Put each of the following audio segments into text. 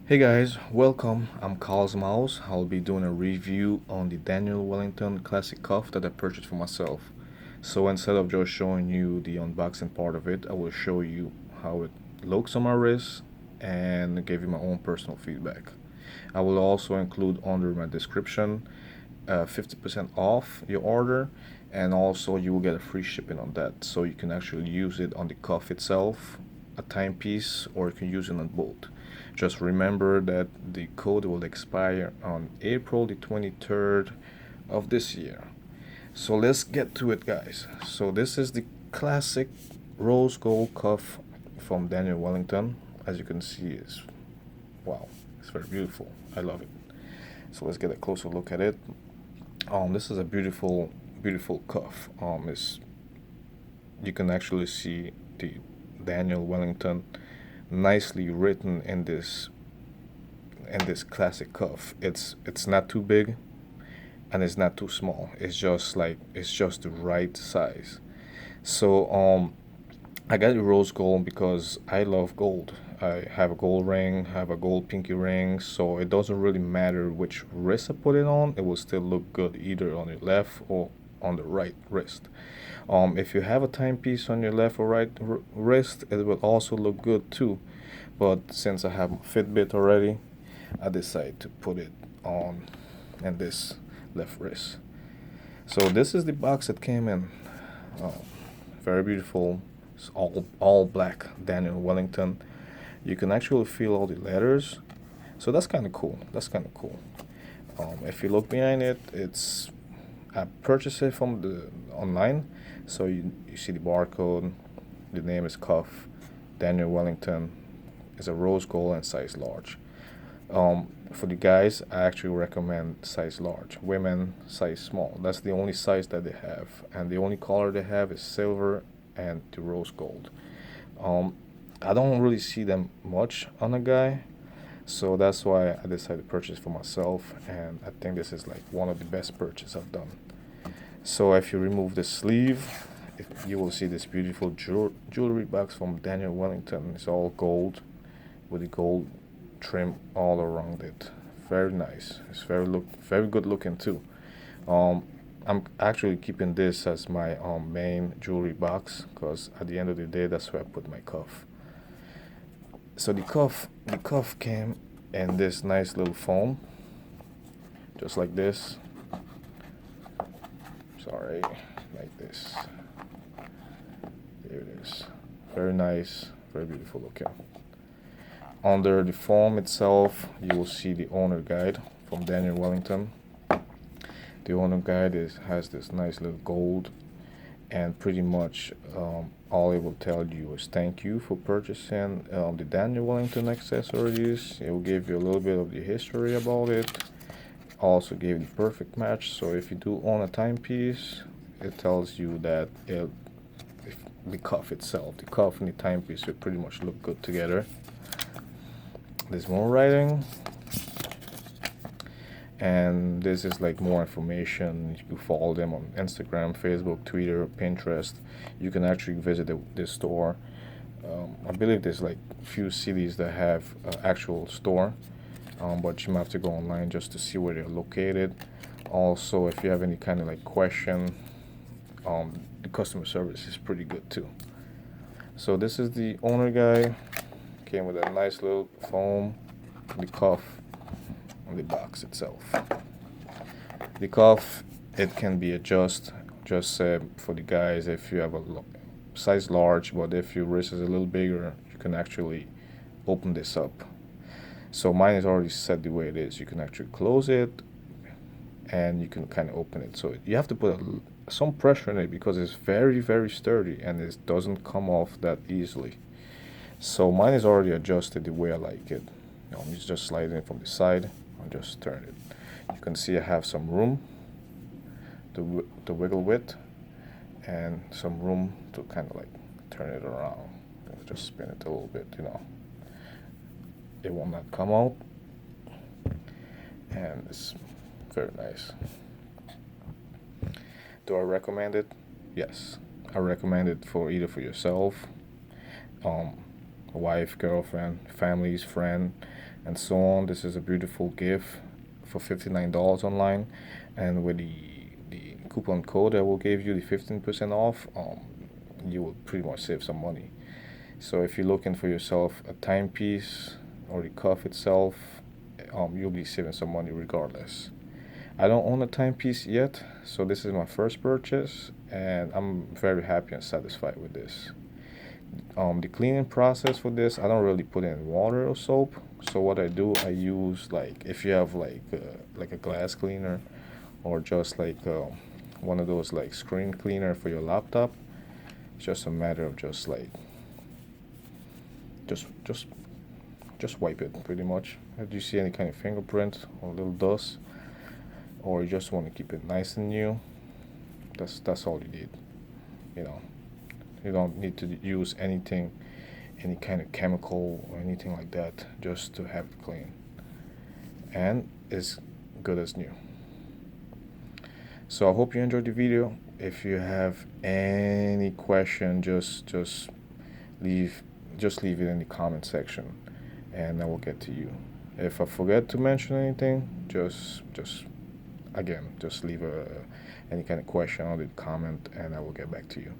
Hey guys, welcome. I'm Carl's Mouse. I'll be doing a review on the Daniel Wellington classic cuff that I purchased for myself. So instead of just showing you the unboxing part of it, I will show you how it looks on my wrist and give you my own personal feedback. I will also include under my description 50% off your order, and also you will get a free shipping on that, so you can actually use it on the cuff itself, a timepiece, or you can use it on both. Just remember that the code will expire on April the 23rd of this year. So let's get to it, guys. So this is the classic rose gold cuff from Daniel Wellington. As you can see, it's wow, it's very beautiful. I love it. So let's get a closer look at it. This is a beautiful, beautiful cuff. It's You can actually see the Daniel Wellington nicely written in this classic cuff. It's not too big and it's not too small. It's just the right size. So I got the rose gold because I love gold. I have a gold ring, have a gold pinky ring, so it doesn't really matter which wrist I put it on. It will still look good either on your left or on the right wrist. If you have a timepiece on your left or right wrist, it will also look good too. But since I have my Fitbit already, I decided to put it on in this left wrist. So this is the box that came in. Oh, very beautiful. It's all black Daniel Wellington. You can actually feel all the letters. So that's kind of cool. That's kind of cool. If you look behind it, it's I purchased it from the online. So you see the barcode. The name is Cuff. Daniel Wellington is a rose gold and size large. For the guys, I actually recommend size large. Women, size small. That's the only size that they have, and the only color they have is silver and the rose gold. Um, I don't really see them much on a guy, so that's why I decided to purchase for myself, and I think this is like one of the best purchases I've done. So if you remove the sleeve, you will see this beautiful jewelry box from Daniel Wellington. It's all gold with the gold trim all around it. Very nice. It's very good looking too. Um, I'm actually keeping this as my main jewelry box because at the end of the day, that's where I put my cuff. So the cuff came in this nice little foam, just like this. Sorry, like this. There it is. Very nice, very beautiful looking. Under the foam itself, you will see the owner guide from Daniel Wellington. The owner guide has this nice little gold, and pretty much all it will tell you is thank you for purchasing the Daniel Wellington accessories. It will give you a little bit of the history about it. Also gave the perfect match. So if you do own a timepiece, it tells you that if the cuff itself, the cuff and the timepiece will pretty much look good together. There's more writing, and this is like more information. You can follow them on Instagram, Facebook, Twitter, Pinterest. You can actually visit this store. I believe there's like few cities that have actual store, but you might have to go online just to see where they're located. Also, if you have any kind of like question, the customer service is pretty good too. So this is the owner guy. Came with a nice little foam, the cuff, and the box itself. The cuff, it can be adjusted. Just for the guys, if you have a size large, but if your wrist is a little bigger, you can actually open this up. So mine is already set the way it is. You can actually close it, and you can kind of open it. So you have to put some pressure in it because it's very, very sturdy and it doesn't come off that easily. So mine is already adjusted the way I like it. You just slide it from the side and just turn it. You can see I have some room to wiggle with and some room to kind of like turn it around. Just spin it a little bit. It will not come out, and it's very nice. Do I recommend it? Yes, I recommend it for either for yourself, um, wife, girlfriend, family's friend, and so on. This is a beautiful gift for $59 online, and with the coupon code that will give you the 15% off, you will pretty much save some money. So if you're looking for yourself a timepiece or the cuff itself, you'll be saving some money regardless. I don't own a timepiece yet, so this is my first purchase, and I'm very happy and satisfied with this. The cleaning process for this, I don't really put in water or soap. So what I do, I use, like, if you have like a glass cleaner, or just like one of those like screen cleaner for your laptop. It's just a matter of just like just just just wipe it pretty much. If you see any kind of fingerprint or little dust, or you just want to keep it nice and new, that's all you need. You know, you don't need to use anything, any kind of chemical or anything like that, just to have it clean. And it's good as new. So I hope you enjoyed the video. If you have any question, just leave leave it in the comment section, and I will get to you. If I forget to mention anything, just again, just leave any kind of question on the comment, and I will get back to you.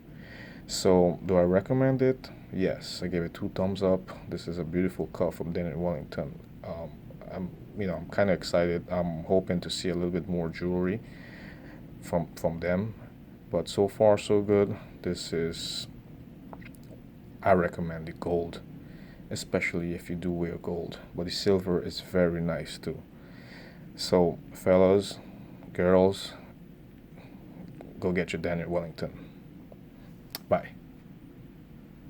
So, do I recommend it? Yes, I gave it 2 thumbs up. This is a beautiful cup from Wellington. I'm kind of excited. I'm hoping to see a little bit more jewelry from them, but so far so good. This is, I recommend the gold, especially if you do wear gold. But the silver is very nice too. So, fellas, girls, go get your Wellington. Bye.